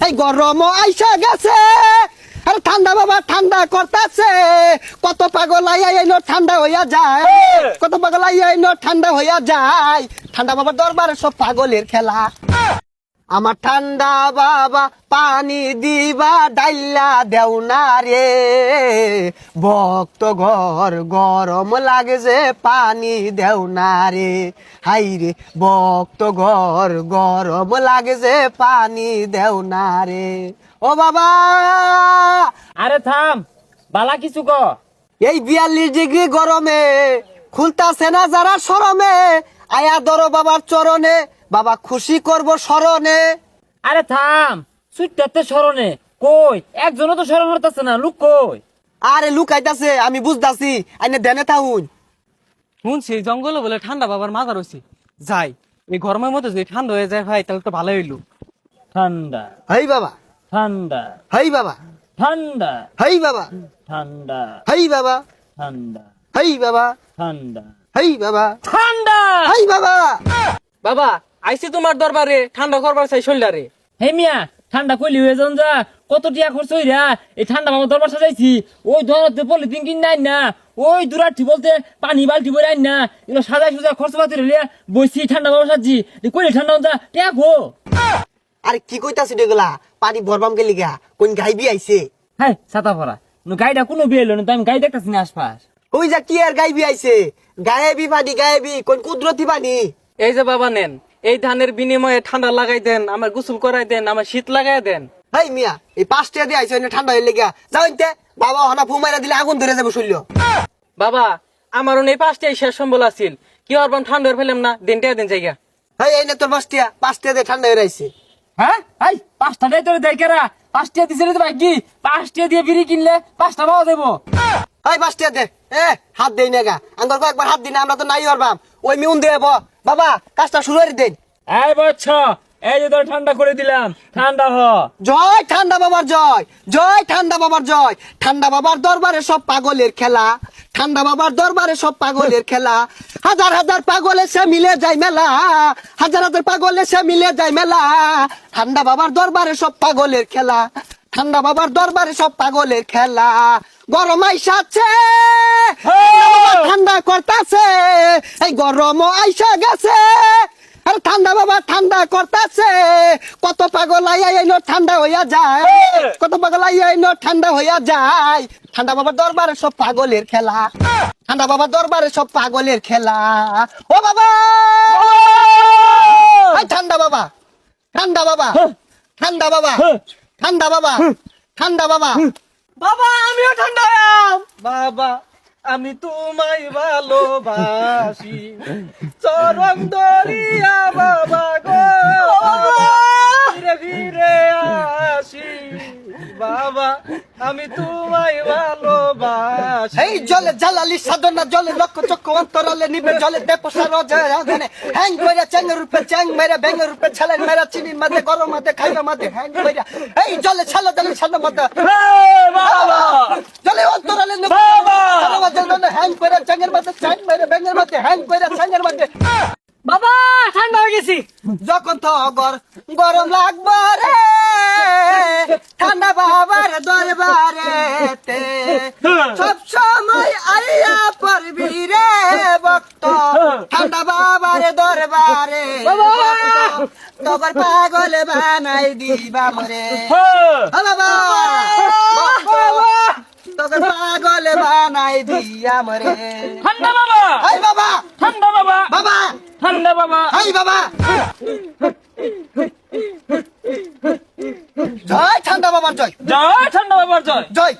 এই গরম আইসা গেছে, আরে ঠান্ডা বাবা ঠান্ডা করতেছে। কত পাগল আইয়া এনো ঠান্ডা হইয়া যায়, কত পাগল আইয়া এনো ঠান্ডা হইয়া যায়। ঠান্ডা বাবার দরবারে সব পাগলের খেলা। আমার ঠান্ডা বাবা পানি দিবা ডাইলা দেও না রে, ভক্ত ঘর গরম লাগে যে পানি দেও না রে। হাই রে ভক্ত ঘর গরম লাগে যে পানি দেও না রে। ও বাবা আরে থাম, বালা কিছু ক। এই 42 ডিগ্রি গরমে খুলতাছে না যারা শরমে, আয়া ধরো বাবার চরণে, বাবা খুশি করব স্মরণে। আরে থাম, সুইটাতে স্মরণে কই একজনও তো স্মরণ করতেছে না, লোক কই? আরে লুকাইতাছে, আমি বুঝতাছি, আইনে দেনে থাকুন। শুনছি জঙ্গলে বলে ঠান্ডা বাবার মাথা রয়েছে, যাই এই গরমের মধ্যে যদি ঠান্ডা হয়ে যায় ভাই তাহলে তো ভালো হইলো। ঠান্ডা হেই বাবা, ঠান্ডা হেই বাবা, ঠান্ডা হেই বাবা, ঠান্ডা হেই বাবা, ঠান্ডা হেই বাবা, ঠান্ডা হেই বাবা, ঠান্ডা। হেই বাবা। বাবা আইসি তোমার দরবারে ঠান্ডা করবার চাই শরীরে। হে মিয়া, ঠান্ডা কইলি হয়ে যান যা, কত টিয়া খরচ হইরা এই ঠান্ডা বাবা দরবার সাজাইছি। ওই ধরতে পলিথিন কিন নাই না, ওই দূরাঠি বলতে পানি বালতি বই আইন না, এগুলো সাজাই সুজা খরচ পাতি রে বইছি ঠান্ডা বাবা সাজি কইলি ঠান্ডা যা টিয়া খো। আরে কি কইতাছি এগুলা, পানি ভরবাম গেলি গা, কোন গাইবি আইছে? হ্যাঁ ছাতা পরা গাড়িটা কোনো বিয়ে এলো না, তো আমি গাড়ি দেখতেছি না আশপাশ। ওই যা কি আর গাইবি আইছে, গায়েবি পানি গায়েবি, কোন কুদরতি পানি। এই যে বাবা নেন, এই ধানের বিনিময়ে ঠান্ডা লাগাই দেন, আমার গোসল করাই দেন, আমার শীত লাগাই দেন। হেই মিয়া, এই 5 টাকা দিয়ে আইছে, ঠান্ডা হইলে গা যাও ইনতে। বাবা হনা ফুমাইরা দিলে আগুন ধরে যাবে শরীর। বাবা আমার এই 5টাই শেষ সম্বল আছিল, কি করবাম ঠান্ডা ফেলাম না, দিনটা দিন জায়গা। হেই এই নে তোর 5 টাকা দিয়ে ঠান্ডা হয়ে আইছে। হ্যাঁ এই 5টাই তোর দেখেরা, 5টা দিছে রে ভাই, কি 5টা দিয়ে বিড়ি কিনলে 5টা পাওয়া যাবো। এই 5 টাকা দে, হাত দেই না গা, আঙ্গর কয়েকবার হাত দিই না, আমরা তো নাই পারবাম। ওই মিউন দেব বাবা, কাজটা শুরু করে দেন। এই বচ্ছা, এই যে তোর ঠান্ডা করে দিলাম, ঠান্ডা হ। জয় ঠান্ডা বাবার জয়, জয় ঠান্ডা বাবার জয়। ঠান্ডা বাবার দরবারে সব পাগলের খেলা, ঠান্ডা বাবার দরবারে সব পাগলের খেলা। হাজার হাজার পাগল এসে মিলে যায় মেলা, হাজার হাজার পাগল এসে মিলে যায় মেলা। ঠান্ডা বাবার দরবারে সব পাগলের খেলা, ঠান্ডা বাবার দরবারে সব পাগলের খেলা। গরম আইসাছে, ঠান্ডা করতাছে, এই গরম আইসা গেছে, আরে ঠান্ডা বাবা ঠান্ডা করতেছে। কত পাগল আইয়া এনো ঠান্ডা হইয়া যায়, কত পাগল আইয়া এনো ঠান্ডা হইয়া যায়। ঠান্ডা বাবার দরবারে সব পাগলের খেলা, ঠান্ডা বাবার দরবারে সব পাগলের খেলা। ও বাবা, এই ঠান্ডা বাবা, ঠান্ডা বাবা, ঠান্ডা বাবা, ঠান্ডা বাবা, ঠান্ডা বাবা। বাবা আমিও ঠান্ডা হইয়াম। বাবা আমি তোমায় ভালোবাসি, চরণ দরিয়া বাবা গো, ফিরে ফিরে আসি। বাবা আমি তোমায় ভালোবাসি। এই জলে জ্বালালি সাধনা, জলে লক্ষ চক্ষ অন্তরালে নিবে, জলে দেপসা রজনে হ্যাং কইরা চ্যাংের রূপে চ্যাং মেরে, ব্যাঙের রূপে ছেলেন মেরা, চিনির মাঝে গরম মাঝে খাইবা মাঝে হ্যাং কইরা। এই জলে ছালা জলে ছালা মাঝে জলে অন্তরালে হ্যাং কইরা চ্যাংের মাঝে চ্যাং মেরে, ব্যাঙের মাঝে হ্যাং কইরা চ্যাংের মাঝে। বাবা ঠান্ডা হয়ে গেছি। যখন তো গরম লাগবে রে, ঠান্ডা বাবার দরবারে সব সময় আইয়া পড়বি রে ভক্ত, ঠান্ডা বাবার দরবারে তোর পাগল বানাই দিবা মরে। বাবা তোর পাগল বানাই দিয়া মরে। ঠান্ডা বাবা, এই বাবা, ঠান্ডা বাবা, বাবা, ঠান্ডা বাবা। এই বাবা, জয় ঠান্ডা বাবার জয়, জয় ঠান্ডা বাবার জয়। জয়।